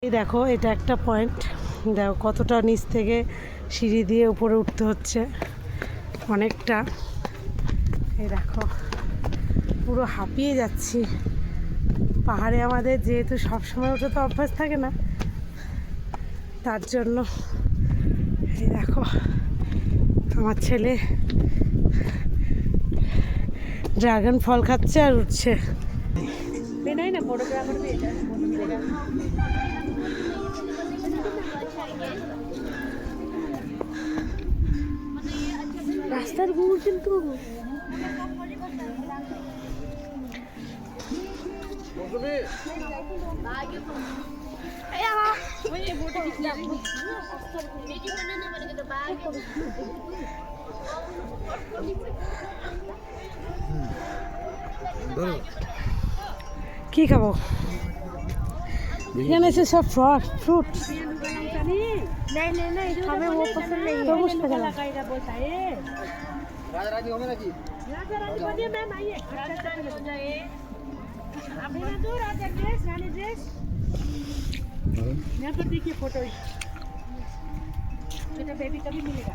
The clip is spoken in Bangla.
এই দেখো এটা একটা পয়েন্ট, দেখো কতটা নিচ থেকে সিঁড়ি দিয়ে উপরে উঠতে হচ্ছে, অনেকটা। এই দেখো পুরো হাঁপিয়ে যাচ্ছি। পাহাড়ে আমাদের যেহেতু সবসময় ওঠা তো অভ্যাস থাকে না, তার জন্য। এই দেখো আমার ছেলে ড্রাগন ফল খাচ্ছে আর উঠছে। রাস্তার গুড় কিন্তু কি খাবো? এখানে এসে সব ফ্রুট हमें वो पसंद नहीं है। तो कुछ पता लगाएगा बोलता है राजा रानी होंगे ना जी, राजा रानी बनिए मैम, आइए अच्छा हो जाए। अभी ना दो राजा ड्रेस रानी ड्रेस यहाँ पर देखिए फोटो, बेटा बेबी कभी मिलेगा।